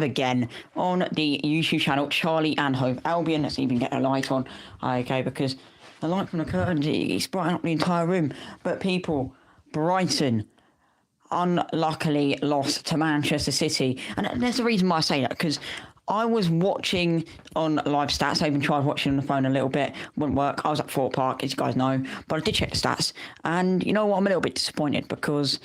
again on the YouTube channel Charlie and Hove Albion. Let's even get a light on, okay, because the light from the curtain, it's brighten up the entire room. But people, Brighton unluckily lost to Manchester City, and there's a reason why I say that, because I was watching on live stats. I even tried watching on the phone a little bit. Wouldn't work. I was at Fort Park, as you guys know. But I did check the stats. And you know what? I'm a little bit disappointed because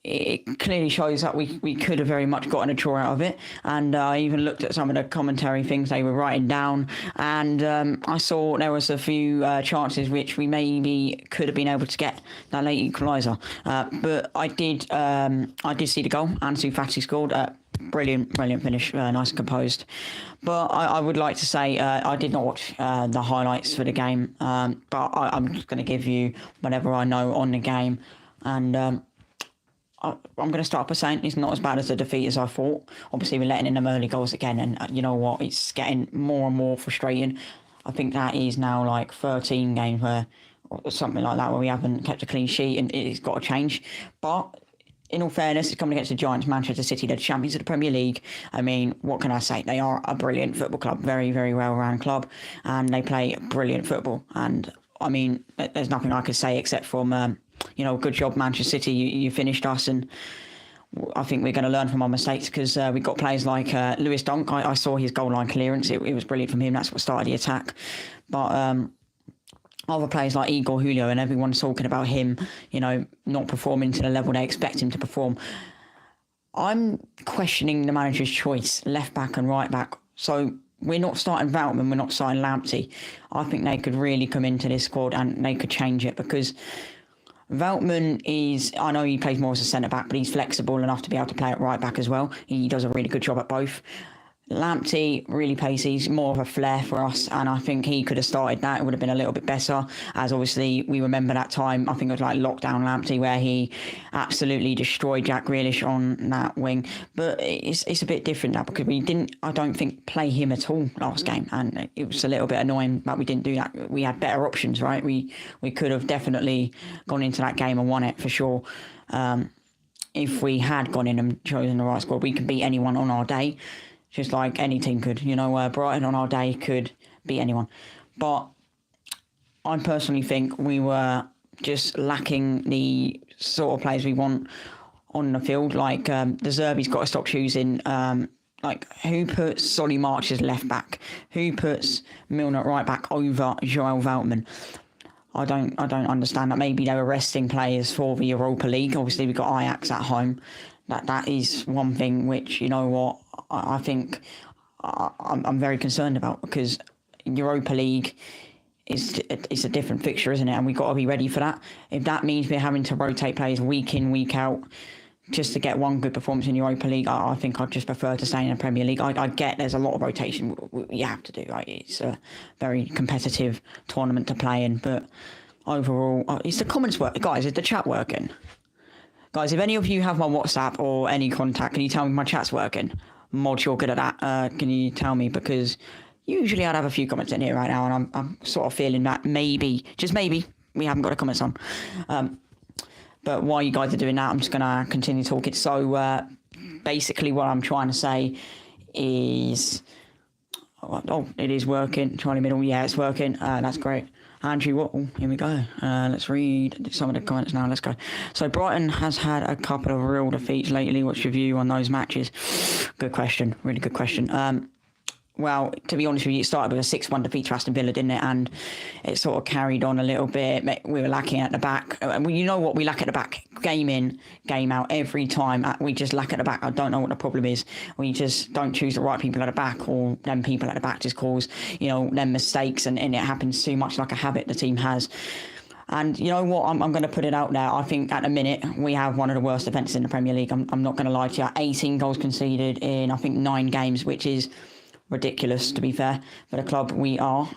it clearly shows that we could have very much gotten a draw out of it. And I even looked at some of the commentary things they were writing down. And I saw there was a few chances which we maybe could have been able to get that late equaliser. But I did see the goal. Ansu Fati scored. Brilliant finish, nice and composed. But I would like to say I did not watch the highlights for the game, but I'm just going to give you whatever I know on the game. And I'm going to start by saying it's not as bad as the defeat as I thought. Obviously, we're letting in them early goals again, and you know what? It's getting more and more frustrating. I think that is now like 13 games where, or something like that, where we haven't kept a clean sheet, and it's got to change. But in all fairness, it's coming against the Giants, Manchester City, they're champions of the Premier League. I mean, what can I say? They are a brilliant football club, very, very well-run club, and they play brilliant football. And I mean, there's nothing I could say except from, good job, Manchester City, you finished us, and I think we're going to learn from our mistakes because we've got players like Lewis Dunk. I saw his goal line clearance. It was brilliant from him. That's what started the attack. But other players like Igor Julio, and everyone's talking about him, not performing to the level they expect him to perform. I'm questioning the manager's choice, left back and right back. So we're not starting Veltman, we're not starting Lamptey. I think they could really come into this squad and they could change it, because Veltman I know he plays more as a centre-back, but he's flexible enough to be able to play at right back as well. He does a really good job at both. Lamptey, really pacey, he's more of a flair for us, and I think he could have started that. It would have been a little bit better, as obviously we remember that time, I think it was like lockdown Lamptey, where he absolutely destroyed Jack Grealish on that wing. But it's a bit different now, because we didn't, I don't think, play him at all last game, and it was a little bit annoying that we didn't do that. We had better options, right? We could have definitely gone into that game and won it for sure. If we had gone in and chosen the right squad, we could beat anyone on our day. Just like any team could, Brighton on our day could beat anyone. But I personally think we were just lacking the sort of players we want on the field. Like, the Zerbi's got to stop choosing, who puts Solly March as left back? Who puts Milner at right back over Joel Veltman? I don't understand that. Maybe they were resting players for the Europa League. Obviously, we've got Ajax at home. That is one thing which, I think I'm very concerned about, because Europa League is a different fixture, isn't it? And we've got to be ready for that. If that means we're having to rotate players week in, week out, just to get one good performance in Europa League, I think I'd just prefer to stay in the Premier League. I get there's a lot of rotation you have to do, right? It's a very competitive tournament to play in, but overall, is the comments work? Guys, is the chat working? Guys, if any of you have my WhatsApp or any contact, can you tell me my chat's working? Mod, you're good at that. Can you tell me? Because usually I'd have a few comments in here right now, and I'm sort of feeling that maybe, just maybe, we haven't got the comments on. But while you guys are doing that, I'm just going to continue talking. So basically what I'm trying to say is... Oh, it is working. Charlie Middle, yeah, it's working. That's great. Andrew Wattle, here we go. Let's read some of the comments now. Let's go. So Brighton has had a couple of real defeats lately. What's your view on those matches? Good question. Really good question. Well, to be honest with you, it started with a 6-1 defeat to Aston Villa, didn't it? And it sort of carried on a little bit. We were lacking at the back. You know what? We lack at the back. Game in, game out. Every time we just lack at the back. I don't know what the problem is. We just don't choose the right people at the back, or them people at the back just cause, them mistakes. And it happens too much, like a habit the team has. And you know what? I'm going to put it out there. I think at the minute we have one of the worst defences in the Premier League. I'm not going to lie to you. 18 goals conceded in, I think, 9 games, which is ridiculous, to be fair, for the club we are.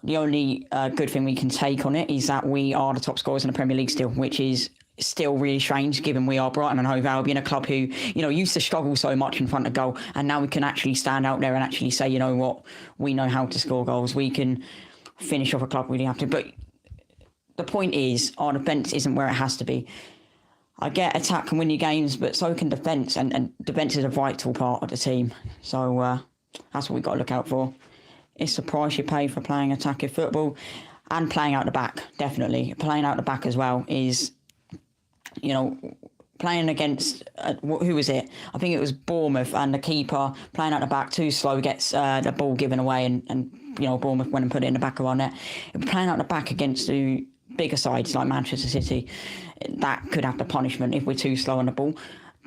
The only good thing we can take on it is that we are the top scorers in the Premier League still, which is still really strange, given we are Brighton and Hove Albion, a club who, used to struggle so much in front of goal, and now we can actually stand out there and actually say, you know what, we know how to score goals. We can finish off a club we really have to. But the point is, our defence isn't where it has to be. I get attack can win you games, but so can defence, and defence is a vital part of the team. So that's what we've got to look out for. It's the price you pay for playing attacking football and playing out the back, definitely. Playing out the back as well is, playing against, who was it? I think it was Bournemouth, and the keeper playing out the back too slow gets the ball given away, and Bournemouth went and put it in the back of our net. Playing out the back against the bigger sides like Manchester City, that could have the punishment if we're too slow on the ball.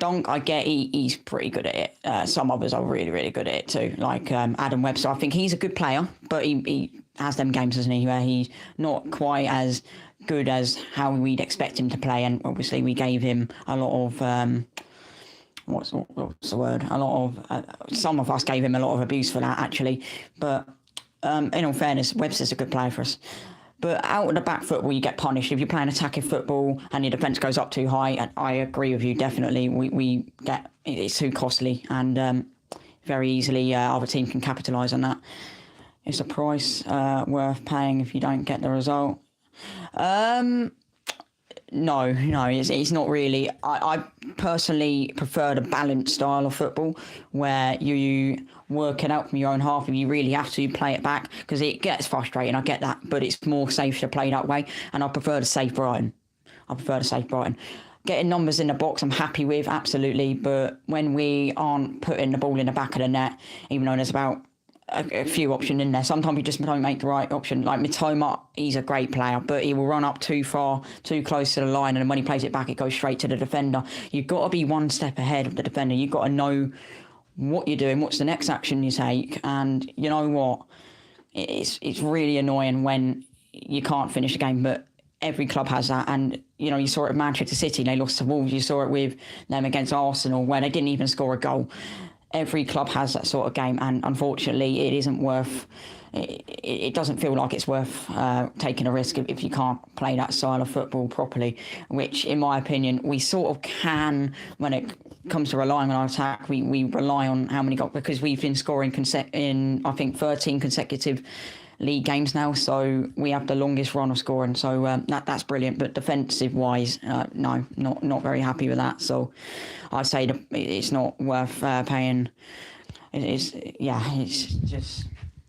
Donk, I get he's pretty good at it. Some others are really, really good at it too, like Adam Webster. I think he's a good player, but he has them games, doesn't he, where he's not quite as good as how we'd expect him to play. And obviously we gave him a lot of, what's the word? A lot of, some of us gave him a lot of abuse for that, actually. But in all fairness, Webster's a good player for us. But out of the back football, you get punished. If you're playing attacking football and your defence goes up too high, and I agree with you, definitely, we get, it's too costly, and very easily other team can capitalise on that. It's a price worth paying if you don't get the result. No, it's not really. I personally prefer the balanced style of football where you work it out from your own half. If you really have to, play it back, because it gets frustrating. I get that, but it's more safe to play that way, and I prefer to save Brighton. Getting numbers in the box, I'm happy with, absolutely, but when we aren't putting the ball in the back of the net, even though there's about a few options in there, sometimes you just don't make the right option. Like Mitoma, he's a great player, but he will run up too far, too close to the line, and when he plays it back, it goes straight to the defender. You've got to be one step ahead of the defender. You've got to know what you're doing, what's the next action you take, and you know what? It's really annoying when you can't finish the game, but every club has that. And you saw it at Manchester City, they lost to Wolves. You saw it with them against Arsenal, where they didn't even score a goal. Every club has that sort of game, and unfortunately it isn't worth, it doesn't feel like it's worth taking a risk if you can't play that style of football properly, which in my opinion we sort of can. When it comes to relying on our attack, we rely on how many goals, because we've been scoring in I think 13 consecutive league games now, so we have the longest run of scoring, so that's brilliant. But defensive wise, no, not very happy with that. So I'd say it's not worth paying. It's just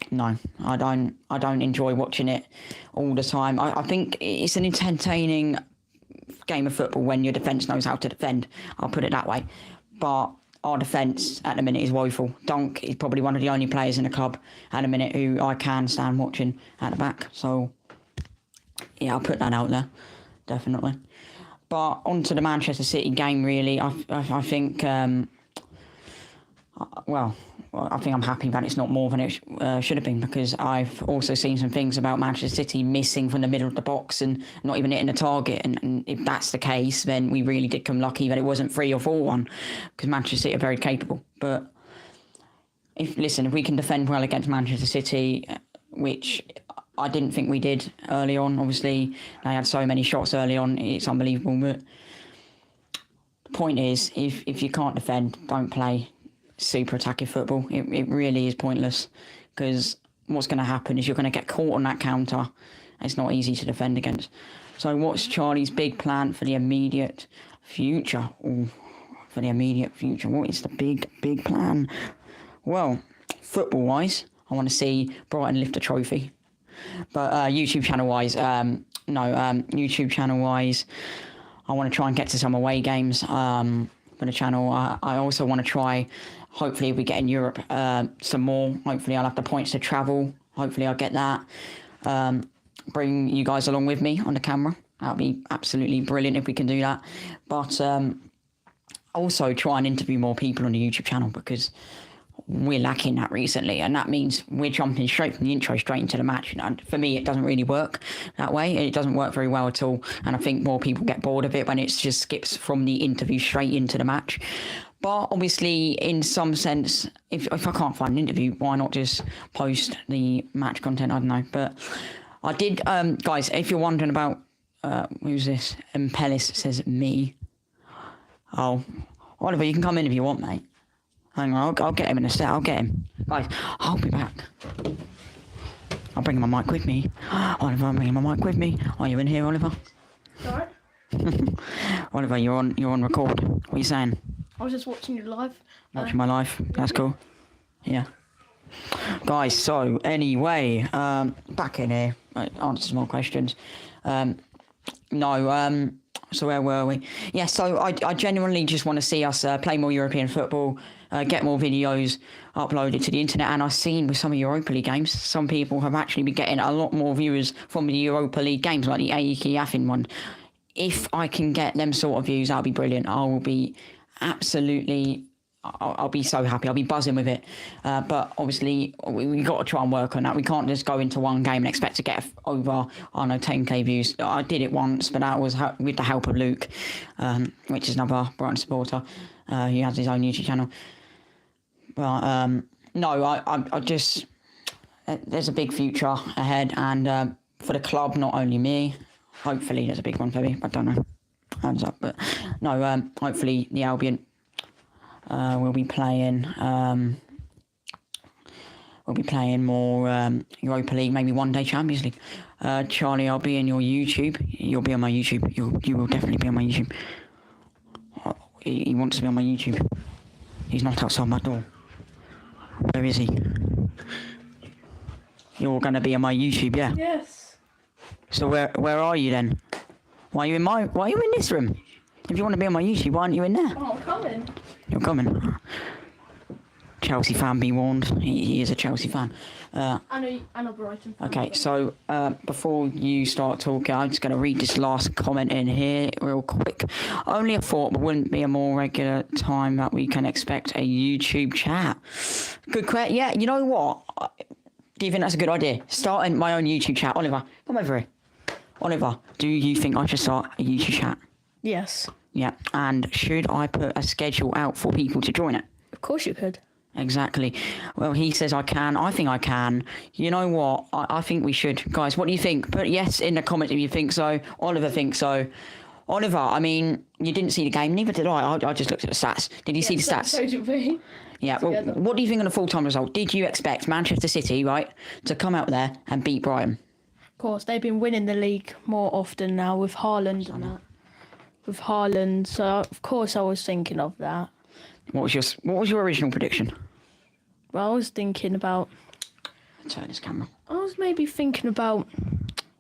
no. I don't enjoy watching it all the time. I think it's an entertaining game of football when your defence knows how to defend. I'll put it that way, but our defence at the minute is woeful. Donk is probably one of the only players in the club at the minute who I can stand watching at the back. So, yeah, I'll put that out there, definitely. But on to the Manchester City game, really. I think, I think I'm happy that it's not more than it should have been, because I've also seen some things about Manchester City missing from the middle of the box and not even hitting the target. And if that's the case, then we really did come lucky that it wasn't 3 or 4-1, because Manchester City are very capable. But if we can defend well against Manchester City, which I didn't think we did early on. Obviously, they had so many shots early on, it's unbelievable. But the point is, if you can't defend, don't play super attacking football. It really is pointless, because what's going to happen is you're going to get caught on that counter. It's not easy to defend against. So what's Charlie's big plan for the immediate future? What is the big plan? Well, football-wise, I want to see Brighton lift a trophy. But YouTube channel-wise, I want to try and get to some away games for the channel. I also want to try, hopefully if we get in Europe, some more. Hopefully I'll have the points to travel. Hopefully I'll get that. Bring you guys along with me on the camera. That would be absolutely brilliant if we can do that. But also try and interview more people on the YouTube channel, because we're lacking that recently, and that means we're jumping straight from the intro straight into the match. And for me, it doesn't really work that way. It doesn't work very well at all, and I think more people get bored of it when it just skips from the interview straight into the match. But obviously, in some sense, if I can't find an interview, why not just post the match content? I don't know. But I did, guys, if you're wondering about who's this? Pellis says me. Oh, Oliver, you can come in if you want, mate. Hang on, I'll get him in a set. I'll get him. Guys, I'll be back. I'll bring my mic with me. Oliver, I'm bringing my mic with me. Are you in here, Oliver? Alright. Oliver, you're on record. What are you saying? I was just watching you live. Watching my life. That's cool. Yeah. Guys, so anyway, back in here. Answer some more questions. So where were we? Yeah, so I genuinely just want to see us play more European football, get more videos uploaded to the internet. And I've seen with some of Europa League games, some people have actually been getting a lot more viewers from the Europa League games, like the AEK Athens one. If I can get them sort of views, that'll be brilliant. I will be absolutely... I'll be so happy. I'll be buzzing with it. But obviously, we got to try and work on that. We can't just go into one game and expect to get over, 10k views. I did it once, but that was with the help of Luke, which is another Brighton supporter. He has his own YouTube channel. But no, I just... There's a big future ahead. And for the club, not only me, hopefully there's a big one for me. I don't know. Hands up. But no, hopefully the Albion... we'll be playing more Europa League, maybe one day Champions League. Charlie, I'll be in your YouTube. You'll be on my YouTube. You will definitely be on my YouTube. He wants to be on my YouTube. He's not outside my door. Where is he? You're gonna be on my YouTube, yeah? Yes. So where are you then? Why are you in this room? If you want to be on my YouTube, why aren't you in there? Oh, I'm coming. You're coming. Chelsea fan, be warned. He is a Chelsea fan. I know Brighton fan. Okay, so before you start talking, I'm just going to read this last comment in here real quick. Only a thought, but wouldn't be a more regular time that we can expect a YouTube chat. Good question. Yeah, you know what? Do you think that's a good idea? Starting my own YouTube chat. Oliver, come over here. Oliver, do you think I should start a YouTube chat? Yes. Yeah, and should I put a schedule out for people to join it? Of course you could. Exactly. Well, he says I can. I think I can. You know what? I think we should. Guys, what do you think? Put yes in the comments if you think so. Oliver thinks so. Oliver, I mean, you didn't see the game. Neither did I. I just looked at the stats. Did you see the stats? So did we. Yeah, well, what do you think of the full-time result? Did you expect Manchester City, right, to come out there and beat Brighton? Of course, they've been winning the league more often now with Haaland and that. With Haaland, so of course I was thinking of that. What was your original prediction? Well, I was thinking about... Turn this camera. I was maybe thinking about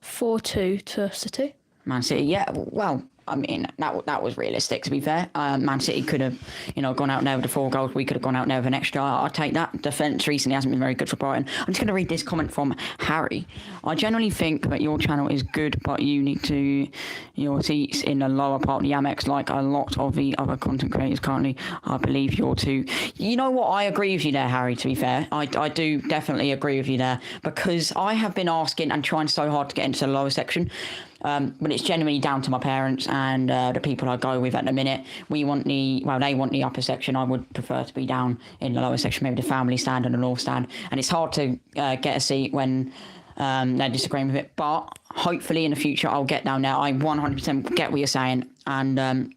4-2 to City. Man City, yeah, well, I mean, that was realistic, to be fair. Man City could have, gone out there with the 4 goals. We could have gone out there with an extra. I'll take that. Defence recently hasn't been very good for Brighton. I'm just going to read this comment from Harry. I generally think that your channel is good, but you need to your seats in the lower part of the Amex, like a lot of the other content creators currently. I believe you're too. You know what? I agree with you there, Harry, to be fair. I do definitely agree with you there, because I have been asking and trying so hard to get into the lower section. But it's genuinely down to my parents and the people I go with at the minute. They want the upper section. I would prefer to be down in the lower section, maybe the family stand and the north stand. And it's hard to get a seat when they're disagreeing with it. But hopefully in the future I'll get down there. I 100% get what you're saying. And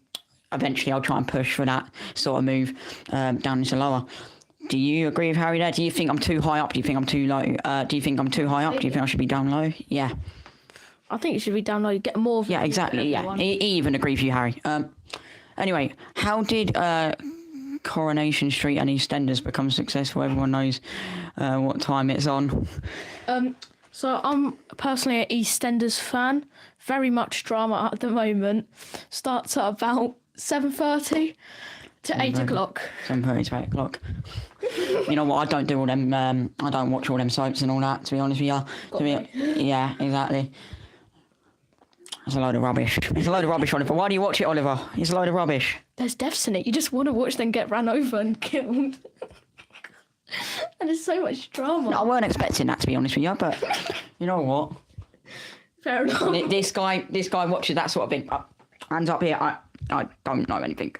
eventually I'll try and push for that sort of move down into lower. Do you agree with Harry there? Do you think I'm too high up? Do you think I'm too low? Do you think I'm too high up? Do you think I should be down low? Yeah. I think it should be down low. Get more. Yeah, exactly. Yeah, he even agreed with you, Harry. Anyway, how did Coronation Street and EastEnders become successful? Everyone knows what time it's on. So I'm personally an EastEnders fan. Very much drama at the moment. Starts at about 7:30 to 8 o'clock. 7:30 to 8 o'clock. You know what? I don't do all them. I don't watch all them soaps and all that. To be honest with you. Yeah, exactly. It's a load of rubbish. It's a load of rubbish, Oliver. Why do you watch it, Oliver? It's a load of rubbish. There's deaths in it. You just want to watch them get ran over and killed. And there's so much drama. No, I weren't expecting that, to be honest with you, but you know what? Fair enough. This guy watches that sort of thing. Hands up here. I don't know anything.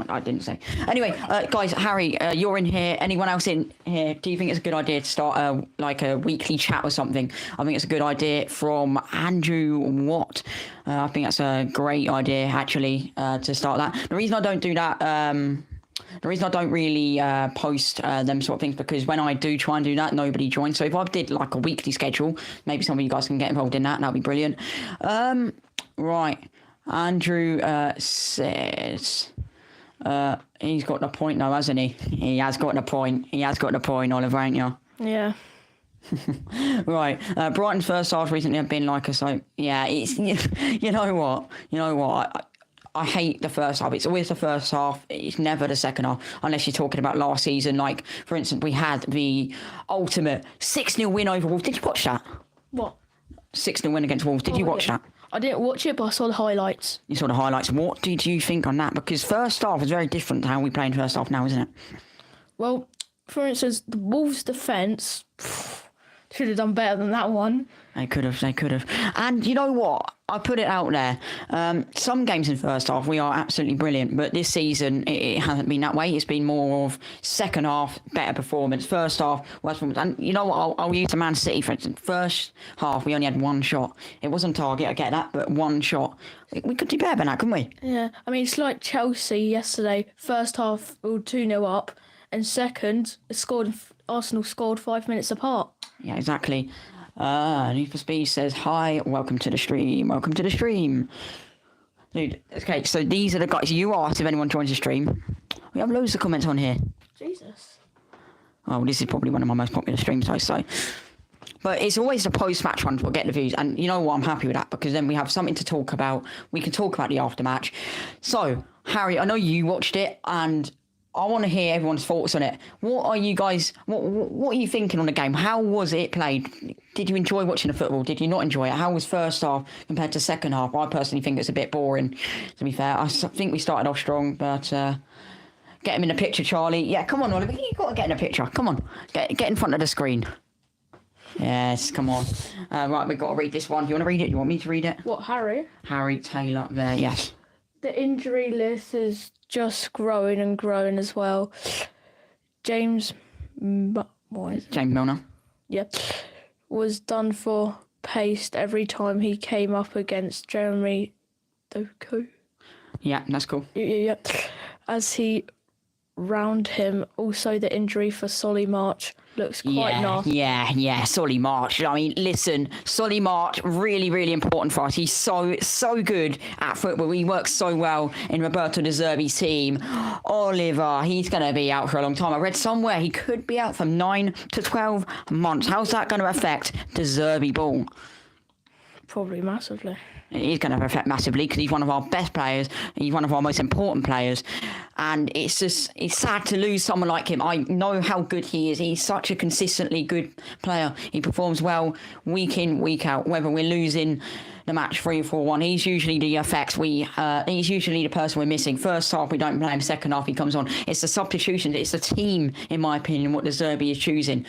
I didn't say. Anyway, guys, Harry, you're in here. Anyone else in here? Do you think it's a good idea to start a weekly chat or something? I think it's a good idea from Andrew Watt. I think that's a great idea, actually, to start that. The reason I don't do that, the reason I don't really post them sort of things, because when I do try and do that, nobody joins. So if I did like a weekly schedule, maybe some of you guys can get involved in that. That'd be brilliant. Right. Andrew says he's got the point now, hasn't he? He has got the point. He has got the point, Oliver, ain't you? Yeah. Right. Brighton's first half recently have been like us. So yeah, it's you know what. I hate the first half. It's always the first half. It's never the second half, unless you're talking about last season. Like, for instance, we had the ultimate 6-0 win over Wolves. Did you watch that? What? 6-0 win against Wolves. Did you watch that? I didn't watch it, but I saw the highlights. You saw the highlights. What did you think on that? Because first half is very different to how we play in first half now, isn't it? Well, for instance, the Wolves' defence should have done better than that one. They could have. And you know what? I put it out there. Some games in first half, we are absolutely brilliant. But this season, it hasn't been that way. It's been more of second half, better performance. First half, worse performance. And you know what? I'll use the Man City, for instance. First half, we only had one shot. It wasn't target, I get that, but one shot. We could do better than that, couldn't we? Yeah. I mean, it's like Chelsea yesterday. First half, we were 2-0 up. And second, Arsenal scored 5 minutes apart. Yeah, exactly. Need for Speed says, hi, welcome to the stream. Dude, okay, so these are the guys. You asked if anyone joins the stream. We have loads of comments on here. Jesus. Oh, this is probably one of my most popular streams, I say. But it's always the post-match ones that get the views. And you know what? I'm happy with that because then we have something to talk about. We can talk about the aftermatch. So, Harry, I know you watched it and I want to hear everyone's thoughts on it. What are you guys, what are you thinking on the game? How was it played? Did you enjoy watching the football? Did you not enjoy it? How was first half compared to second half? I personally think it's a bit boring, to be fair. I think we started off strong, but get him in the picture, Charlie. Yeah, come on, Oliver. You've got to get in the picture. Come on. Get in front of the screen. Yes, come on. Right, we've got to read this one. Do you want to read it? You want me to read it? What, Harry? Harry Taylor there, yes. The injury list is just growing and growing as well. James Milner. Yep. Was done for paced every time he came up against Jeremy Doku. Yeah, that's cool. Yeah. As he round him, also the injury for Solly March looks quite nasty. Yeah, Solly March. I mean, listen, Solly March, really, really important for us. He's so good at football. He works so well in Roberto De Zerbi's team. Oliver, he's going to be out for a long time. I read somewhere he could be out from 9 to 12 months. How's that going to affect De Zerbi ball? Probably massively. He's going to affect massively because he's one of our best players. He's one of our most important players. And it's sad to lose someone like him. I know how good he is. He's such a consistently good player. He performs well week in, week out. Whether we're losing the match 3-4-1, he's usually the effects he's usually the person we're missing. First half, we don't play him. Second half, he comes on. It's the substitutions. It's the team, in my opinion, what De Zerbi is choosing.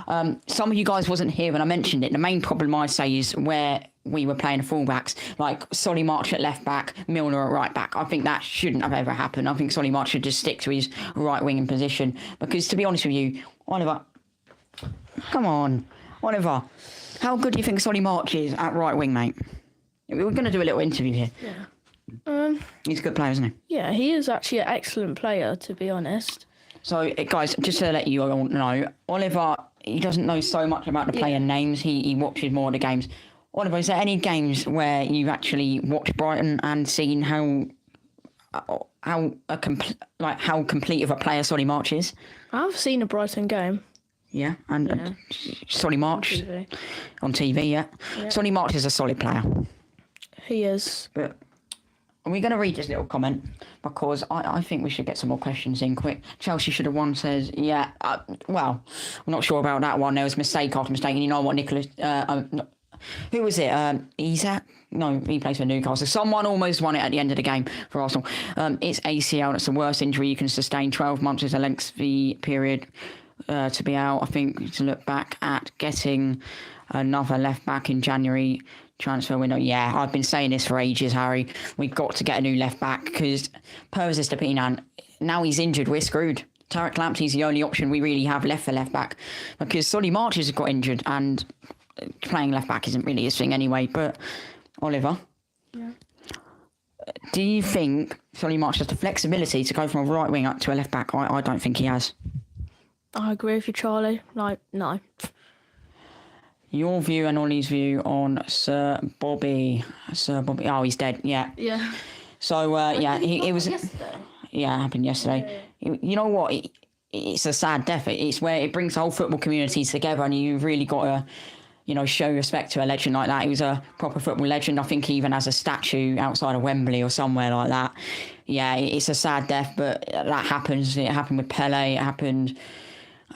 Some of you guys wasn't here when I mentioned it. The main problem I'd say is where we were playing fullbacks, like Solly March at left back, Milner at right back. I think that shouldn't have ever happened. I think Solly March should just stick to his right wing position because, to be honest with you, Oliver, come on, Oliver, how good do you think Solly March is at right wing, mate? We're going to do a little interview here. Yeah. He's a good player, isn't he? Yeah, he is actually an excellent player, to be honest. So, guys, just to let you all know, Oliver, he doesn't know so much about the player names. He watches more of the games. Oliver, is there any games where you've actually watched Brighton and seen how complete of a player Solly March is? I've seen a Brighton game. Yeah, and Solly March on TV, yeah. Solly March is a solid player. He is. But we're going to read this little comment because I think we should get some more questions in quick. Chelsea should have won, says, well, I'm not sure about that one. There was mistake after mistake. And you know what, Nicholas... who was it? Isaac? No, he plays for Newcastle. Someone almost won it at the end of the game for Arsenal. It's ACL. That's the worst injury you can sustain. 12 months is a lengthy period to be out. I think to look back at getting another left back in January transfer window. Yeah, I've been saying this for ages, Harry. We've got to get a new left back because Pervis Estupiñán, now he's injured, we're screwed. Tarek Lamptey's the only option we really have left for left back because Solly March has got injured and playing left back isn't really his thing anyway. But Oliver, do you think Solly March has the flexibility to go from a right wing up to a left back? I don't think he has. I agree with you, Charlie. No. your view and Ollie's view on Sir Bobby. Oh, he's dead. Yeah. Yeah. So yeah, it was. Yesterday. Yeah, it happened yesterday. Yeah. You know what? It's a sad death. It's where it brings the whole football community together, and you've really got to, show respect to a legend like that. He was a proper football legend. I think he even has a statue outside of Wembley or somewhere like that. Yeah, it's a sad death, but that happens. It happened with Pele. It happened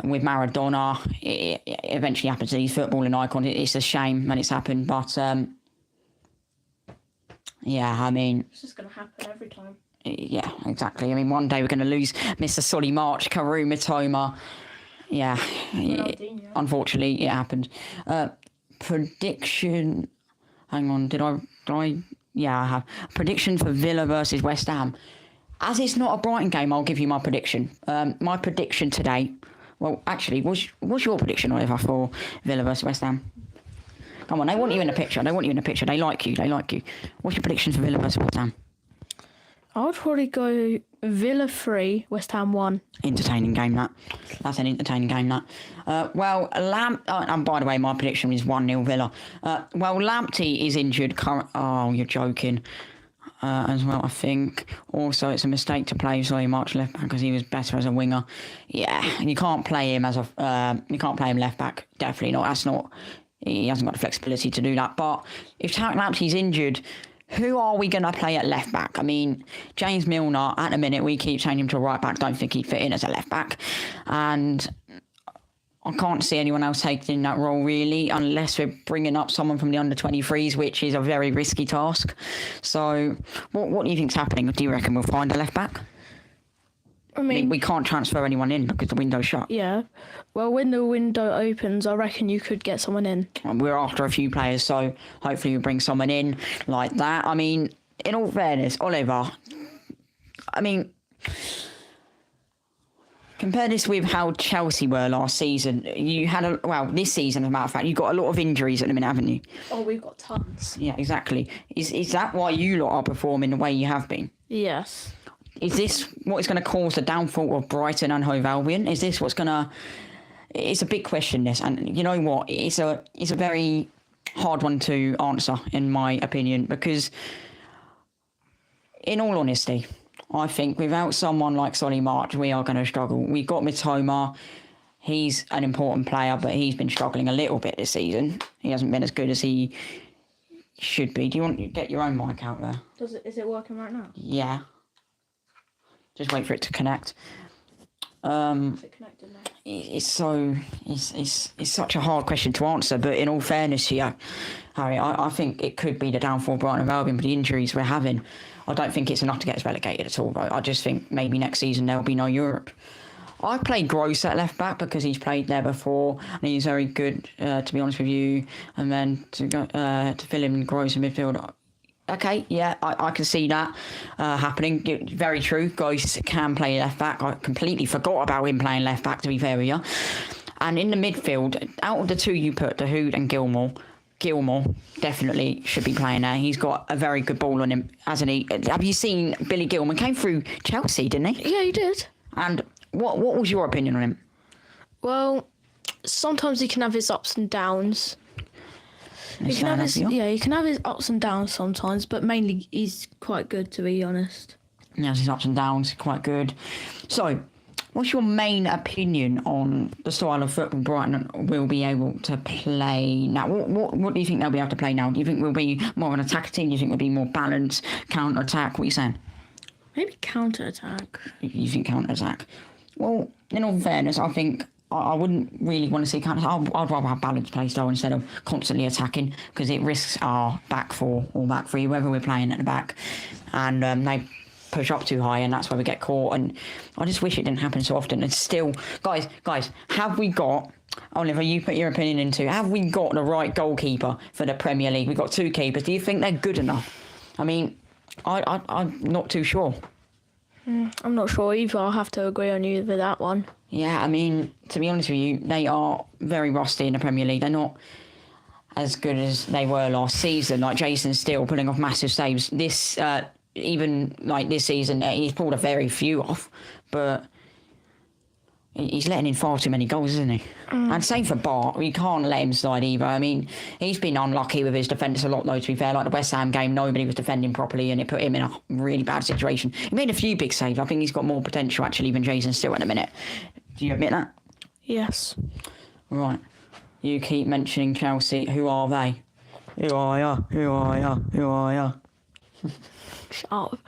with Maradona. It eventually happens to these footballing icons. It's a shame when it's happened, but yeah, I mean, It's just gonna happen every time. Yeah, exactly. I mean, one day we're going to lose Mr. Solly March, Karu Mitoma. Yeah, unfortunately, it happened. Prediction. Hang on, did I? Yeah, I have. Prediction for Villa versus West Ham. As it's not a Brighton game, I'll give you my prediction. My prediction today. Well, actually, what's your prediction, Oliver, for Villa versus West Ham? Come on, they want you in the picture. They like you. What's your prediction for Villa versus West Ham? I would probably go Villa 3, West Ham 1. Entertaining game, that. That's an entertaining game, that. And by the way, my prediction is 1-0 Villa. Lamptey is injured. Oh, you're joking. As well, I think. Also, it's a mistake to play Solly March left back because he was better as a winger. Yeah, you can't play him left back. Definitely not. That's not. He hasn't got the flexibility to do that. But if Tarek Lamptey's injured, who are we going to play at left back? I mean, James Milner, at the minute, we keep changing him to a right back. Don't think he'd fit in as a left back. And I can't see anyone else taking that role, really, unless we're bringing up someone from the under-23s, which is a very risky task. So what do you think's happening? Do you reckon we'll find a left back? I mean, we can't transfer anyone in because the window's shut. Yeah. Well, when the window opens, I reckon you could get someone in. We're after a few players, so hopefully we bring someone in like that. I mean, in all fairness, Oliver, I mean, compare this with how Chelsea were last season. You had this season, as a matter of fact, you've got a lot of injuries at the minute, haven't you? Oh, we've got tons. Yeah, exactly. Is that why you lot are performing the way you have been? Yes. Is this what is going to cause the downfall of Brighton and Hove Albion? Is this what's going to... It's a big question, this. And you know what? It's a very hard one to answer, in my opinion, because in all honesty, I think without someone like Solly March, we are going to struggle. We've got Mitoma. He's an important player, but he's been struggling a little bit this season. He hasn't been as good as he should be. Do you want to get your own mic out there? Is it working right now? Yeah. Just wait for it to connect. Is it connected now? It's such a hard question to answer, but in all fairness here, Harry, I think it could be the downfall of Brighton and Albion, but the injuries we're having, I don't think it's enough to get us relegated at all. I just think maybe next season there'll be no Europe. I played Gross at left back because he's played there before and he's very good, to be honest with you. And then to fill in Gross in midfield. Okay, yeah, I can see that happening. Very true. Gross can play left back. I completely forgot about him playing left back, to be fair with you. And in the midfield, out of the two you put, Dahoud and Gilmore definitely should be playing there. He's got a very good ball on him, hasn't he? Have you seen Billy Gilman? Came through Chelsea, didn't he? Yeah, he did. And what was your opinion on him? Well, sometimes he can have his ups and downs. He can have his ups and downs sometimes, but mainly he's quite good, to be honest. He has his ups and downs, quite good. So, what's your main opinion on the style of football Brighton will be able to play now? What do you think they'll be able to play now? Do you think we'll be more an attack team? Do you think we'll be more balanced, counter-attack? What are you saying? Maybe counter-attack. You think counter-attack? Well, in all fairness, I think I wouldn't really want to see counter. I'd rather have balanced play style instead of constantly attacking because it risks our back four or back three, whether we're playing at the back, and they push up too high, and that's where we get caught. And I just wish it didn't happen so often. And still, guys, have we got? Oliver, you put your opinion into. Have we got the right goalkeeper for the Premier League? We've got two keepers. Do you think they're good enough? I mean, I'm not too sure. I'm not sure either. I'll have to agree on you with that one. Yeah, I mean, to be honest with you, they are very rusty in the Premier League. They're not as good as they were last season. Like Jason Steele pulling off massive saves. Even like this season, he's pulled a very few off. But he's letting in far too many goals, isn't he? And same for Bart. We can't let him slide either. I mean, he's been unlucky with his defence a lot, though, to be fair. Like the West Ham game, nobody was defending properly and it put him in a really bad situation. He made a few big saves. I think he's got more potential, actually, than Jason Stewart in a minute. Do you admit that? Yes. Right. You keep mentioning Chelsea. Who are they? Who are ya? Who are ya? Who are ya? Shut up.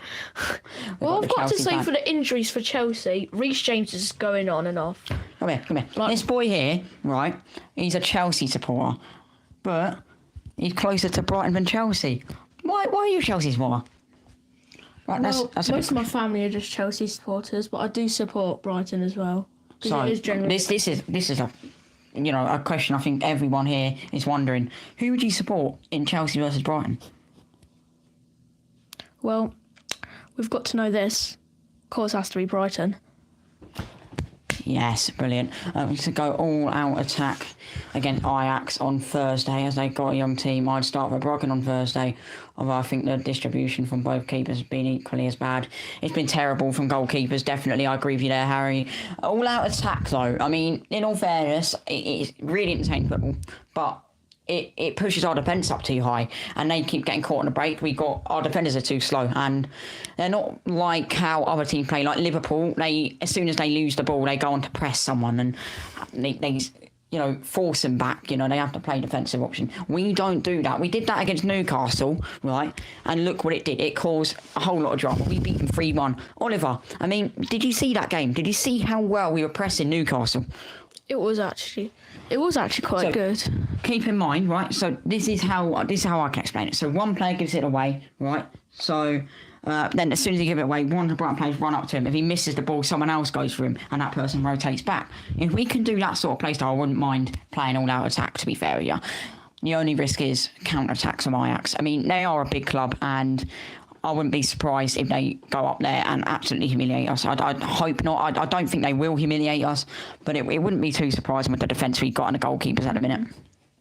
Well, I've got to say, for the injuries for Chelsea, Reece James is going on and off. Come here. This boy here, right, he's a Chelsea supporter, but he's closer to Brighton than Chelsea. Why are you Chelsea supporter? Right, Well, most of my family are just Chelsea supporters, but I do support Brighton as well. So it is generally... this is a a question I think everyone here is wondering. Who would you support in Chelsea versus Brighton? Well, we've got to know this. Of course, it has to be Brighton. Yes, brilliant. To go all-out attack against Ajax on Thursday, as they got a young team. I'd start with Brighton on Thursday, although I think the distribution from both keepers has been equally as bad. It's been terrible from goalkeepers, definitely. I agree with you there, Harry. All-out attack, though. I mean, in all fairness, it's really entertaining football, but it pushes our defence up too high and they keep getting caught on a break. Our defenders are too slow and they're not like how other teams play. Like Liverpool, as soon as they lose the ball, they go on to press someone and they force them back. They have to play defensive option. We don't do that. We did that against Newcastle, right? And look what it did. It caused a whole lot of drama. We beat them 3-1. Oliver, I mean, did you see that game? Did you see how well we were pressing Newcastle? It was actually quite good. Keep in mind, right? So this is how I can explain it. So one player gives it away, right? So then as soon as he gives it away, one of the Brighton players run up to him. If he misses the ball, someone else goes for him, and that person rotates back. If we can do that sort of play style, I wouldn't mind playing all-out attack. To be fair with you, the only risk is counter-attacks from Ajax. I mean, they are a big club, and I wouldn't be surprised if they go up there and absolutely humiliate us. I'd hope not. I don't think they will humiliate us, but it wouldn't be too surprising with the defence we've got and the goalkeepers at the minute.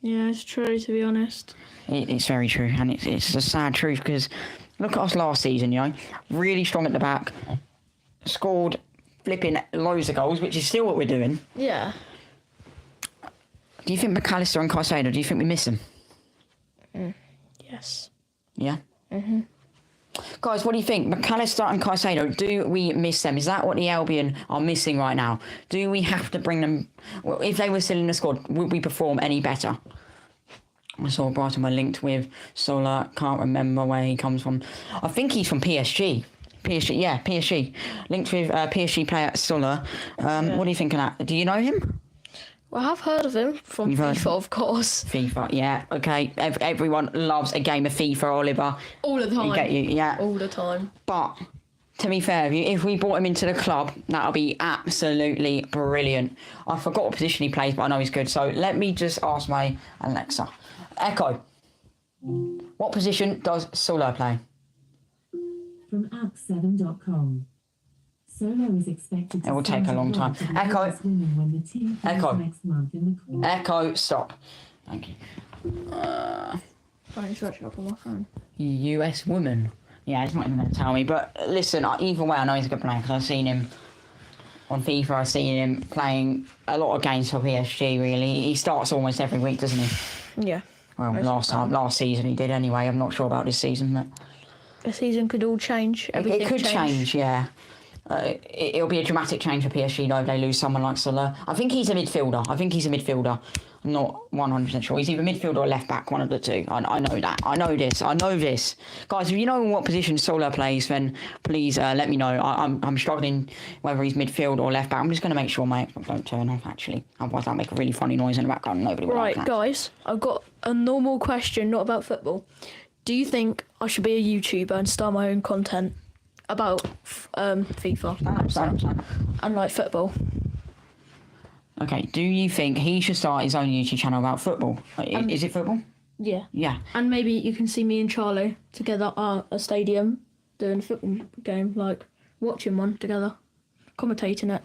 Yeah, it's true, to be honest. It's very true, and it's a sad truth because look at us last season, really strong at the back, scored flipping loads of goals, which is still what we're doing. Yeah. Do you think McAllister and Caicedo, do you think we miss them? Yes. Yeah? Mm-hmm. Guys, what do you think? McAllister and Caicedo, do we miss them? Is that what the Albion are missing right now? Do we have to bring them... Well, if they were still in the squad, would we perform any better? I saw Brighton were linked with Sola. Can't remember where he comes from. I think he's from PSG. PSG. Linked with PSG player Sola. What do you think of that? Do you know him? Well, I've heard of him from FIFA, of course. FIFA, yeah, okay. Everyone loves a game of FIFA, Oliver. All the time. You get you, yeah. All the time. But, to be fair, if we brought him into the club, that'll be absolutely brilliant. I forgot what position he plays, but I know he's good. So let me just ask my Alexa. Echo, what position does Sola play? From app7.com. Solo is expected to it will take a long time. Echo. Echo, stop. Thank you. I need to search it up on my phone. US woman. Yeah, he's not even going to tell me. But listen, either way, I know he's a good player because I've seen him on FIFA. I've seen him playing a lot of games for PSG, really. He starts almost every week, doesn't he? Yeah. Well, last season he did anyway. I'm not sure about this season. But the season could all change. Everything it could change, yeah. It'll be a dramatic change for PSG though if they lose someone like Salah. I think he's a midfielder. I'm not 100% sure. He's either midfielder or left back, one of the two. I know that. I know this. Guys, if you know what position Salah plays, then please let me know. I'm struggling whether he's midfield or left back. I'm just going to make sure my Xbox don't turn off, actually. Otherwise, that'll make a really funny noise in the background. Nobody will like that. Right, guys, I've got a normal question, not about football. Do you think I should be a YouTuber and start my own content about FIFA and like football? Okay, do you think he should start his own YouTube channel about football? Is it football? Yeah. Yeah. And maybe you can see me and Charlie together at a stadium doing a football game, like watching one together, commentating it.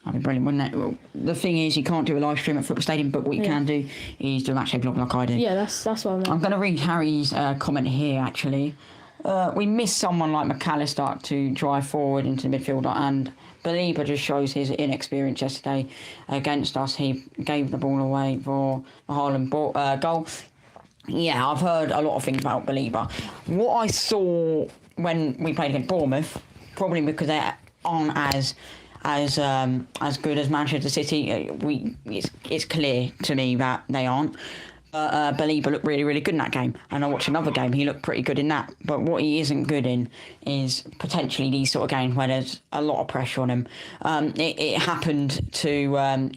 That'd be brilliant, wouldn't it? Well, the thing is, you can't do a live stream at football stadium, but what you can do is do a match day vlog like I do. Yeah, that's what I meant. I'm going to read Harry's comment here, actually. We miss someone like McAllister to drive forward into the midfielder and Belieber just shows his inexperience yesterday against us. He gave the ball away for the Haaland goal. Yeah, I've heard a lot of things about Belieber. What I saw when we played against Bournemouth, probably because they aren't as good as Manchester City, it's clear to me that they aren't. Belieber looked really, really good in that game. And I watched another game, he looked pretty good in that. But what he isn't good in is potentially these sort of games where there's a lot of pressure on him. It happened to...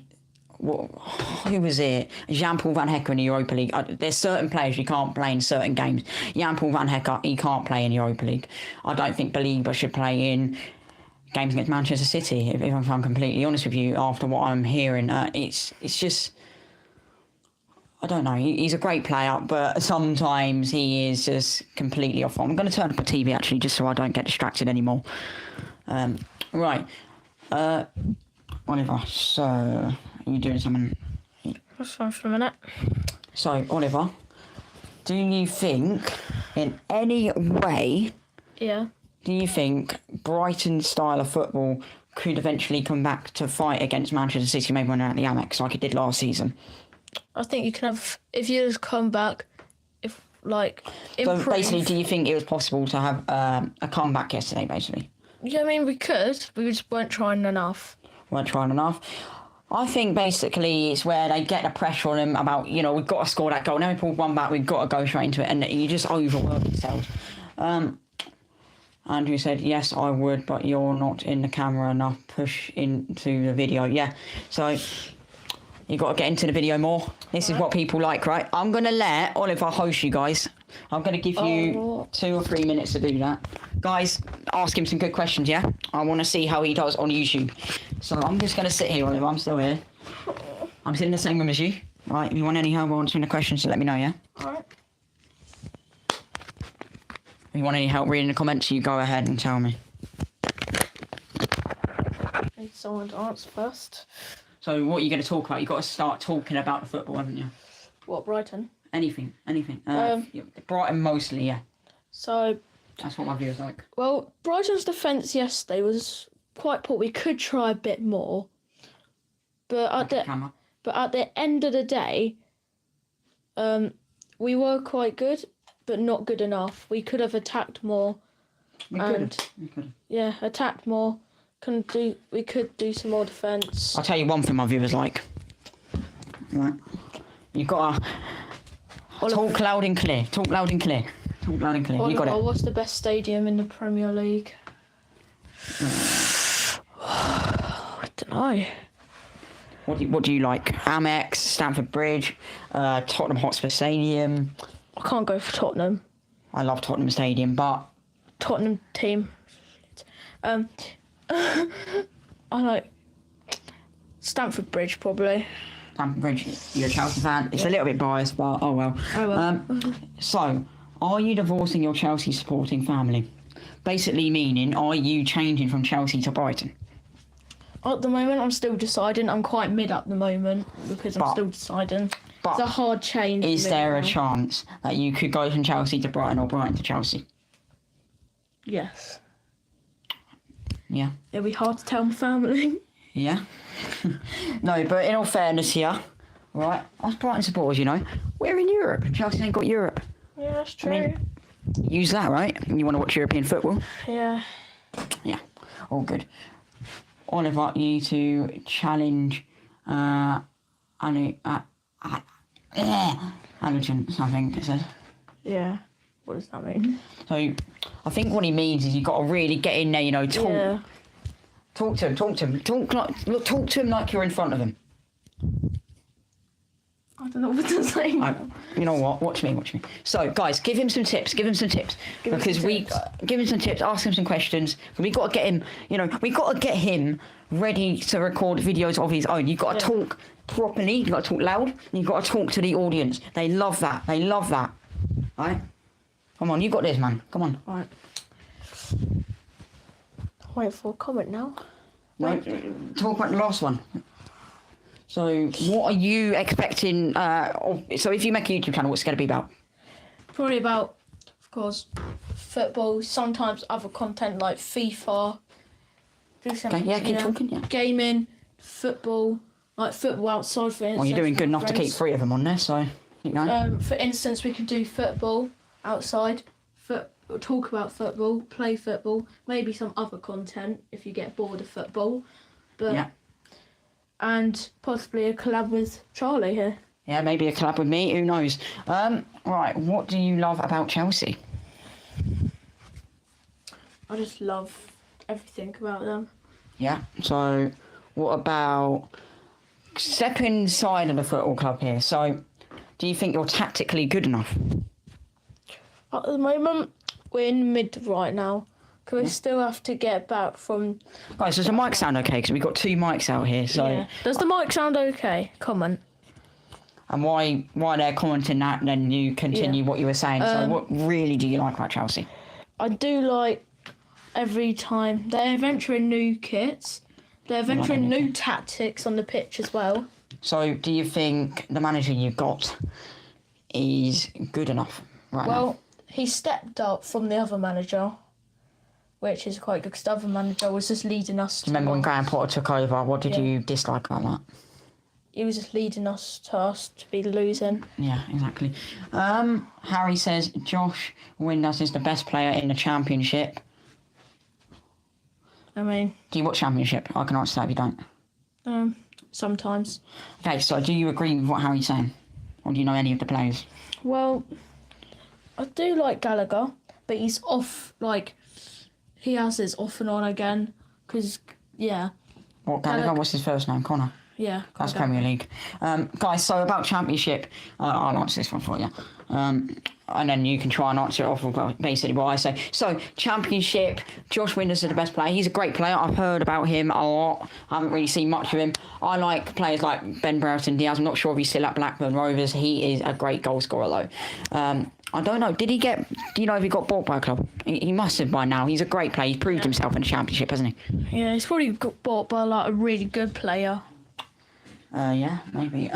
who was it? Jean-Paul Van Hecker in the Europa League. There's certain players you can't play in certain games. Jean-Paul Van Hecker, he can't play in the Europa League. I don't think Belieber should play in games against Manchester City, if I'm completely honest with you, after what I'm hearing. It's just... I don't know, he's a great player, but sometimes he is just completely off. I'm going to turn up the TV, actually, just so I don't get distracted anymore. Right. Oliver, so... Are you doing something? That's fine for a minute. So, Oliver, do you think, in any way... Yeah. Do you think Brighton's style of football could eventually come back to fight against Manchester City, maybe when they're at the Amex, like it did last season? I think you can have, if you just come back, improve. So basically, do you think it was possible to have a comeback yesterday, basically? Yeah, I mean, we could. We just weren't trying enough. I think basically it's where they get the pressure on them about, we've got to score that goal. Now we pulled one back, we've got to go straight into it, and you just overwork yourselves. Andrew said, yes, I would, but you're not in the camera enough. Push into the video. Yeah, so... You got to get into the video more. This is what people like, right? I'm going to let Oliver host you guys. I'm going to give you 2 or 3 minutes to do that. Guys, ask him some good questions, yeah? I want to see how he does on YouTube. So I'm just going to sit here, Oliver. I'm still here. I'm sitting in the same room as you. Right, if you want any help answering the questions, let me know, yeah? Alright. If you want any help reading the comments, you go ahead and tell me. Need someone to answer first. So what are you going to talk about? You've got to start talking about the football, haven't you? What, Brighton? Anything. Brighton mostly, yeah. So... That's what my viewers like. Well, Brighton's defence yesterday was quite poor. We could try a bit more. But at the end of the day, we were quite good, but not good enough. We could have attacked more. We could. Yeah, attacked more. We could do some more defence. I'll tell you one thing my viewers like. Right. You've got to talk loud and clear. Talk loud and clear. You got it. What's the best stadium in the Premier League? I don't know. What do you like? Amex, Stamford Bridge, Tottenham Hotspur Stadium. I can't go for Tottenham. I love Tottenham Stadium, but... Tottenham team. I like Stamford Bridge, probably. Stamford Bridge, you're a Chelsea fan. It's a little bit biased, but oh well. Oh well. So, are you divorcing your Chelsea supporting family? Basically meaning, are you changing from Chelsea to Brighton? At the moment, I'm still deciding. I'm quite mid at the moment because I'm still deciding. It's a hard change. Is there a chance that you could go from Chelsea to Brighton or Brighton to Chelsea? Yes. Yeah. It'll be hard to tell my family. Yeah. No, but in all fairness here, right, us Brighton supporters, we're in Europe. Chelsea ain't got Europe. Yeah, that's true. I mean, use that, right? You want to watch European football? Yeah. Yeah, all good. Oliver, you need to challenge allergens, I think it says. Yeah. What does that mean? So, I think what he means is you've got to really get in there, talk. Yeah. Talk to him. Talk to him like you're in front of him. I don't know what to say. You know what? Watch me. So, guys, give him some tips. Give him some tips. Give him some tips. Ask him some questions. We got to get him. We got to get him ready to record videos of his own. You've got to talk properly. You've got to talk loud. And you've got to talk to the audience. They love that. Right? Come on, you got this, man. Come on. Right. Wait for a comment now. No, talk about the last one. So, what are you expecting? So, if you make a YouTube channel, what's it going to be about? Probably about, of course, football. Sometimes other content like FIFA, Do something, Okay, yeah, keep talking, yeah. Gaming, football, like football outside, for instance. Well, you're doing good enough to keep friends. 3 of them on there, so you know. For instance, we could do football outside, talk about football, play football, maybe some other content if you get bored of football. But Yeah. And possibly a collab with Charlie here. Yeah, maybe a collab with me, who knows. Right, what do you love about Chelsea? I just love everything about them. Yeah, so what about step inside of the football club here? So, do you think you're tactically good enough? At the moment, we're in mid right now. Because we still have to get back from... Guys, does the mic sound okay? Because we've got 2 mics out here, so... Yeah. Does the mic sound okay? Comment. And while they're commenting that, then you continue what you were saying. So what really do you like about Chelsea? I do like every time they're venturing new kits. They're venturing new tactics on the pitch as well. So do you think the manager you've got is good enough right now? Well, he stepped up from the other manager, which is quite good because the other manager was just leading us to... Remember when Graham Potter took over? What did you dislike about that? He was just leading us to be losing. Yeah, exactly. Harry says Josh Windass is the best player in the Championship. I mean... Do you watch Championship? I can answer that if you don't. Sometimes. Okay, so do you agree with what Harry's saying? Or do you know any of the players? Well, I do like Gallagher, but he's off, like... He has his off and on again, because, yeah. What, Gallagher? What's his first name? Connor? Yeah. That's Premier League. Guys, so about Championship, I'll answer this one for you. And then you can try and answer it off of basically what I say. So, Championship, Josh Winters is the best player. He's a great player. I've heard about him a lot. I haven't really seen much of him. I like players like Ben Brereton Diaz. I'm not sure if he's still at Blackburn Rovers. He is a great goal scorer, though. I don't know. Do you know if he got bought by a club? He must have by now. He's a great player. He's proved himself in the Championship, hasn't he? Yeah, he's probably got bought by like a really good player. Yeah, maybe.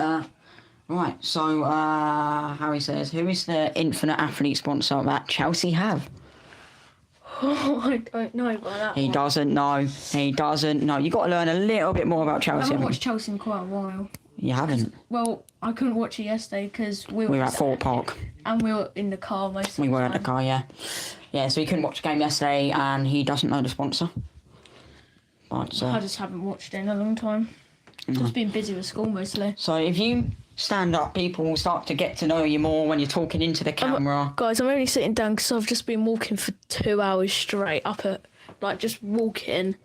Right, so Harry says, who is the infinite athlete sponsor that Chelsea have? I don't know about that. He doesn't know. He doesn't know. You've got to learn a little bit more about I Chelsea. haven't watched Chelsea in quite a while. You haven't? Well, I couldn't watch it yesterday because We were at Fort Park. And we were in the car most of the time. We were in the car, yeah. Yeah, so he couldn't watch the game yesterday and he doesn't know the sponsor. But, I just haven't watched it in a long time. Just been busy with school mostly. So if you stand up, people will start to get to know you more when you're talking into the camera. Guys, I'm only sitting down because I've just been walking for 2 hours straight just walking.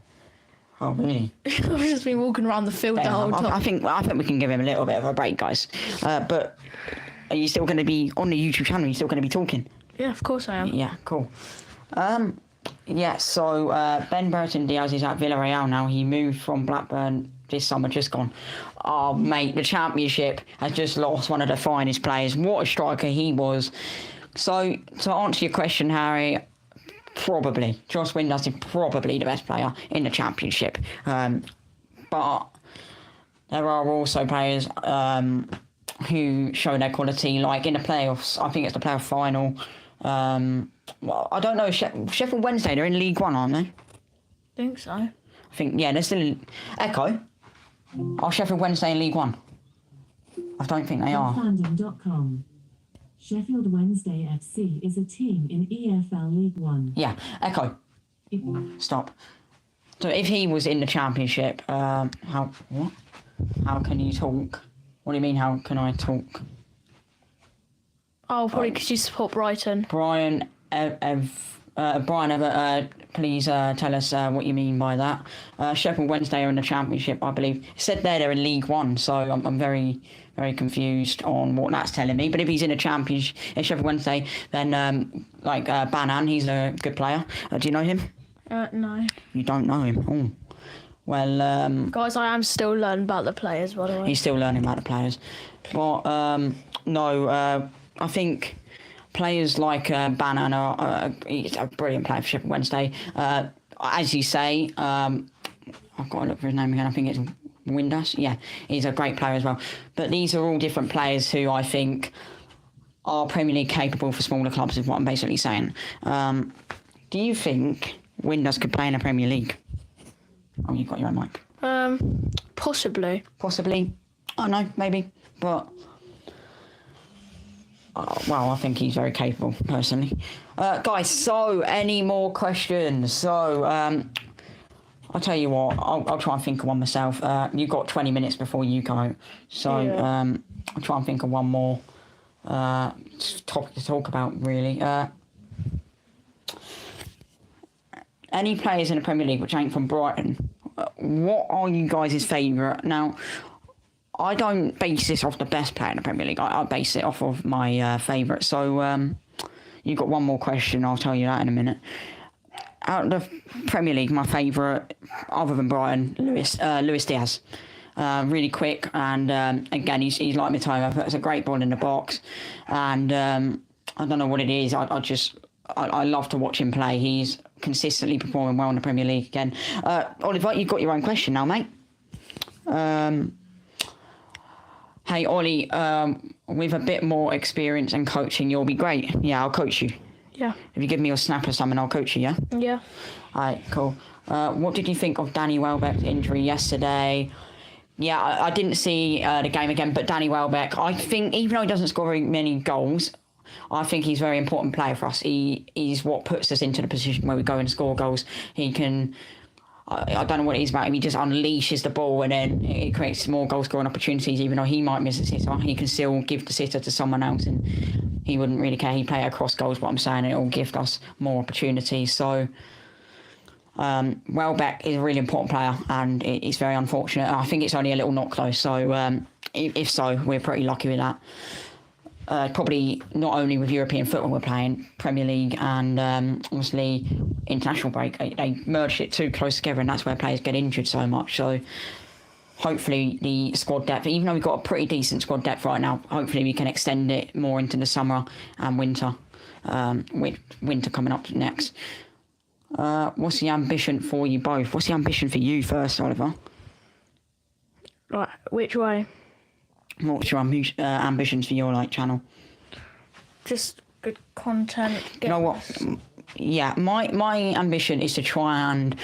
Oh, really? I've just been walking around the field the whole time. I think we can give him a little bit of a break, guys. But are you still going to be on the YouTube channel? Are you still going to be talking? Yeah, of course I am. Yeah, cool. So Ben Brereton Diaz is at Villarreal now. He moved from Blackburn this summer, just gone. Oh, mate, the Championship has just lost one of the finest players. What a striker he was. So, to answer your question, Harry, probably. Josh Windass is probably the best player in the Championship. But there are also players who show their quality, like in the playoffs. I think it's the playoff final. Well, I don't know. Sheffield Wednesday, they're in League One, aren't they? I think so. I think, yeah, they're still in... Echo? Are Sheffield Wednesday in League One? I don't think they are. Fandom.com. Sheffield Wednesday FC is a team in EFL League One. Yeah, Echo. Stop. So if he was in the Championship, how can you talk? What do you mean, how can I talk? Oh, probably because you support Brighton. Brian, please tell us what you mean by that. Sheffield Wednesday are in the Championship, I believe. It said they're in League One, so I'm very, very confused on what that's telling me. But if he's in a Championship, Sheffield Wednesday, then Banan, he's a good player. Do you know him? No. You don't know him? Oh. Well, guys, I am still learning about the players, by the way. He's still learning about the players. But, I think players like Banan he's a brilliant player for Sheffield Wednesday. As you say, I've got to look for his name again. I think it's Windass. Yeah, he's a great player as well. But these are all different players who I think are Premier League capable for smaller clubs, is what I'm basically saying. Do you think Windass could play in the Premier League? Oh, you've got your own mic. Possibly. Possibly. I don't know, maybe. But, well, I think he's very capable, personally. Guys, so, any more questions? So, I'll tell you what, I'll try and think of one myself. You've got 20 minutes before you go. So, Yeah. I'll try and think of one more topic to talk about, really. Any players in the Premier League which ain't from Brighton, what are you guys' favourite? Now, I don't base this off the best player in the Premier League. I base it off of my favourite. So, you've got one more question. I'll tell you that in a minute. Out of the Premier League, my favourite, other than Brighton, Luis Diaz. Really quick, and again, he's like Mateo. It's a great ball in the box, and I don't know what it is. I love to watch him play. He's consistently performing well in the Premier League again. Oliver, you've got your own question now, mate. Hey, Ollie, with a bit more experience and coaching, you'll be great. Yeah, I'll coach you. Yeah. If you give me your snap or something, I'll coach you, yeah? Yeah. All right, cool. What did you think of Danny Welbeck's injury yesterday? Yeah, I didn't see the game again, but Danny Welbeck, I think, even though he doesn't score very many goals, I think he's a very important player for us. He's what puts us into the position where we go and score goals. He can... I don't know what it is about him. He just unleashes the ball and then it creates more goal scoring opportunities. Even though he might miss a sitter, he can still give the sitter to someone else, and he wouldn't really care. He'd play it across goals. What I'm saying, it'll give us more opportunities. So, Welbeck is a really important player, and it's very unfortunate. I think it's only a little knock though. So, if so, we're pretty lucky with that. Probably not only with European football we're playing, Premier League and obviously international break. They merged it too close together, and that's where players get injured so much. So hopefully the squad depth, even though we've got a pretty decent squad depth right now, hopefully we can extend it more into the summer and winter, with winter coming up next. What's the ambition for you both? What's the ambition for you first, Oliver? Right, which way? What's your ambitions for your channel? Just good content. You know what? Yeah, my ambition is to try and,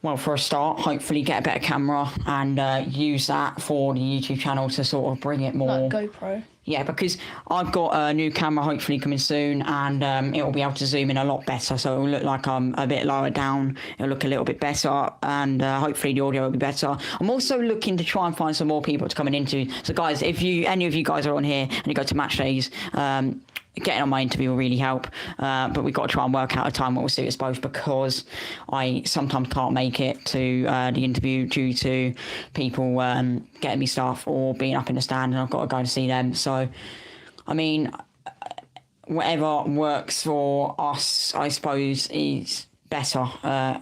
well, for a start, hopefully get a better camera and use that for the YouTube channel to sort of bring it more. Like GoPro. Yeah, because I've got a new camera hopefully coming soon, and it will be able to zoom in a lot better, so it will look like I'm a bit lower down. It'll look a little bit better, and hopefully the audio will be better. I'm also looking to try and find some more people to come into. So guys, if any of you guys are on here and you go to match days, getting on my interview will really help. But we've got to try and work out a time that will suit us both, because I sometimes can't make it to the interview due to people getting me stuff or being up in the stand, and I've got to go and see them. So, I mean, whatever works for us, I suppose, is better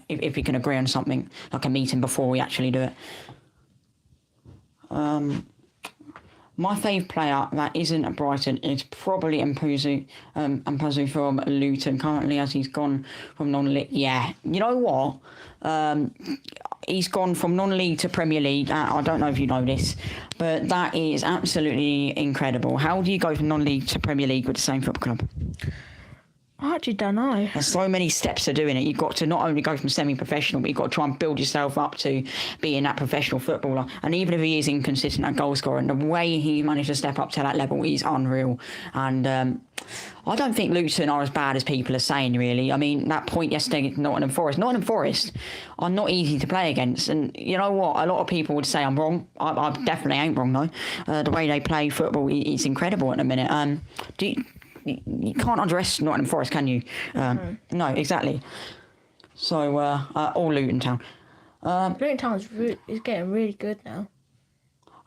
if we can agree on something, like a meeting before we actually do it. My favourite player that isn't at Brighton is probably Mpazu from Luton, currently, as he's gone from non-league. Yeah, you know what? He's gone from non-league to Premier League. I don't know if you know this, but that is absolutely incredible. How do you go from non-league to Premier League with the same football club? I actually don't know. There's so many steps to doing it. You've got to not only go from semi-professional, but you've got to try and build yourself up to being that professional footballer. And even if he is inconsistent at goal scoring, the way he managed to step up to that level is unreal. And I don't think Luton are as bad as people are saying, really. I mean, that point yesterday at Nottingham Forest are not easy to play against. And you know what? A lot of people would say I'm wrong. I definitely ain't wrong, though. The way they play football is incredible at the minute. You can't underestimate Nottingham Forest, can you? No, exactly. So, all Luton Town. Luton Town is getting really good now.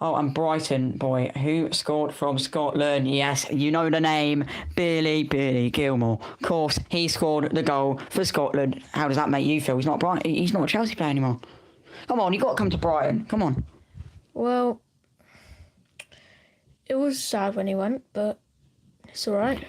Oh, and Brighton, boy, who scored from Scotland? Yes, you know the name, Billy Gilmore. Of course, he scored the goal for Scotland. How does that make you feel? He's not a Chelsea player anymore. Come on, you've got to come to Brighton. Come on. Well, it was sad when he went, but it's all right.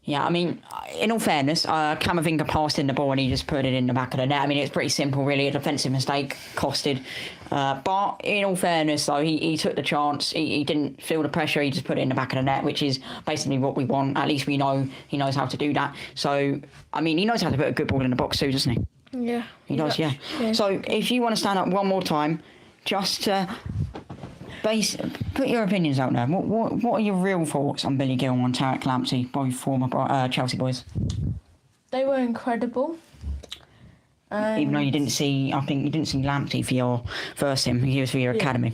Yeah, I mean, in all fairness, Camavinga passed in the ball and he just put it in the back of the net. I mean, it's pretty simple, really. A defensive mistake, costed. But in all fairness, though, he took the chance. He didn't feel the pressure. He just put it in the back of the net, which is basically what we want. At least we know he knows how to do that. So, I mean, he knows how to put a good ball in the box too, doesn't he? Yeah. He does, yeah. Yeah. So if you want to stand up one more time, just put your opinions out there. What are your real thoughts on Billy Gilmore and Tarek Lamptey, both former Chelsea boys? They were incredible. Even though you didn't see, I think you didn't see Lamptey for your first team. He was for your academy,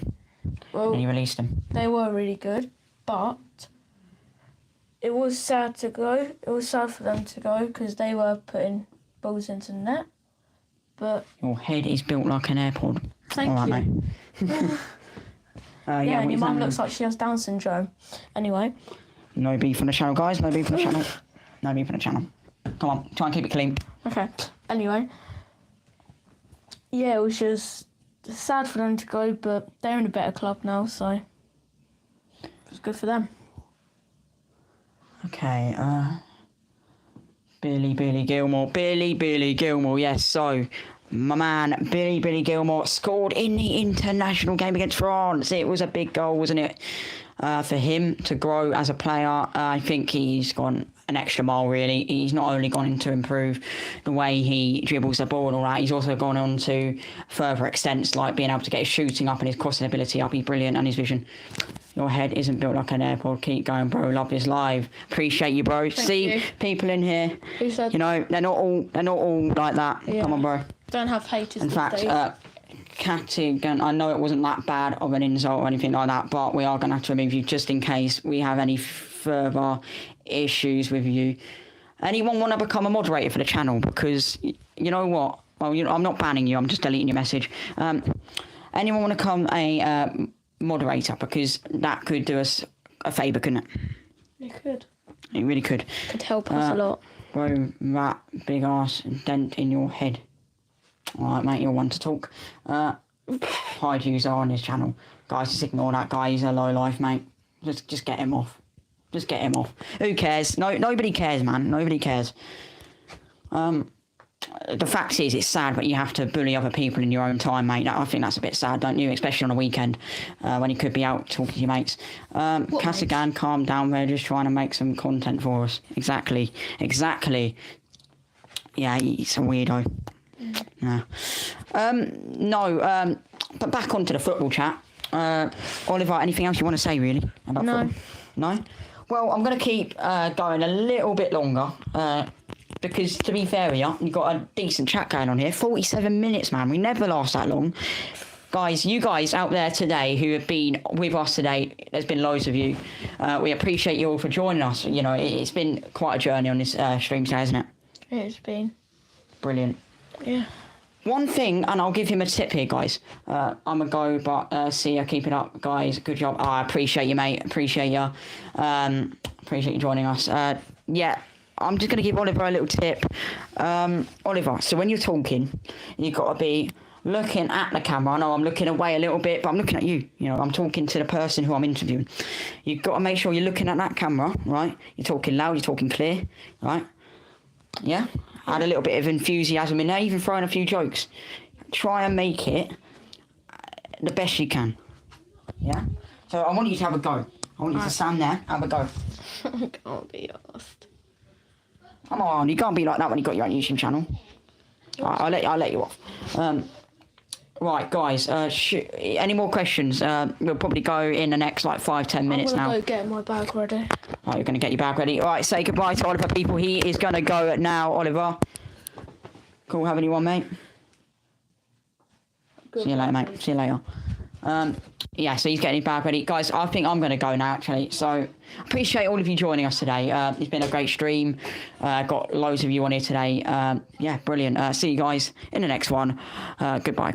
and you released him. They were really good, but it was sad to go. It was sad for them to go because they were putting balls into the net. But your head is built like an airport. Thank All right, you. mate. Yeah, and your mum looks like she has Down syndrome. Anyway. No beef on the channel, guys. No beef on the channel. No beef on the channel. Come on, try and keep it clean. Okay. Anyway. Yeah, it was just sad for them to go, but they're in a better club now, so it was good for them. Okay, Billy Gilmore, yes, so my man Billy Gilmore scored in the international game against France. It was a big goal, wasn't it, for him to grow as a player. I think he's gone an extra mile, really. He's not only gone in to improve the way he dribbles the ball and all that, he's also gone on to further extents, like being able to get his shooting up and his crossing ability up. He's brilliant, and his vision. Your head isn't built like an airport. Keep going, bro. Love this live. Appreciate you, bro. Thank you. People in here, Who said? you know, they're not all like that. Yeah. Come on, bro. Don't have haters. In these fact, days. Cattigan, I know it wasn't that bad of an insult or anything like that, but we are going to have to remove you just in case we have any further issues with you. Anyone want to become a moderator for the channel? Because you know what? Well, I'm not banning you. I'm just deleting your message. Anyone want to become a moderator? Because that could do us a favour, couldn't it? It could. It really could. Could help us a lot. Bro, that big ass dent in your head. Alright, mate, you're one to talk. High views are on his channel. Guys, just ignore that guy. He's a low life, mate. Just get him off. Just get him off. Who cares? Nobody cares, man. Nobody cares. The fact is, it's sad, but you have to bully other people in your own time, mate. I think that's a bit sad, don't you? Especially on a weekend when you could be out talking to your mates. Cassigan, calm down. We're just trying to make some content for us. Exactly. Yeah, he's a weirdo. Yeah. But back onto the football chat. Oliver, anything else you want to say, really? About football? No? Well, I'm going to keep going a little bit longer. Because, to be fair with you, you've got a decent chat going on here. 47 minutes, man. We never last that long. Guys, you guys out there today who have been with us today, there's been loads of you. We appreciate you all for joining us. You know, it's been quite a journey on this stream today, hasn't it? It's been. Brilliant. Yeah. One thing, and I'll give him a tip here, guys. I'm a go, but see you. Keep it up, guys. Good job. I appreciate you, mate. Appreciate you. Appreciate you joining us. Yeah, I'm just going to give Oliver a little tip. Oliver, so when you're talking, you've got to be looking at the camera. I know I'm looking away a little bit, but I'm looking at you. You know, I'm talking to the person who I'm interviewing. You've got to make sure you're looking at that camera, right? You're talking loud, you're talking clear, right? Yeah? Add a little bit of enthusiasm in there, even throwing a few jokes. Try and make it the best you can. Yeah? So I want you to have a go. I want you to stand there, have a go. I can't be asked. Come on, you can't be like that when you got your own YouTube channel. Right, I'll let you off. Right, guys, any more questions? We'll probably go in the next, 5-10 minutes now. I'm going to go get my bag ready. Oh, you're going to get your bag ready. All right, say goodbye to Oliver, people. He is going to go now, Oliver. Cool, have anyone, mate? See you later, mate. See you later. Yeah, so he's getting his bag ready. Guys, I think I'm going to go now, actually. So, appreciate all of you joining us today. It's been a great stream. Got loads of you on here today. Yeah, brilliant. See you guys in the next one. Goodbye.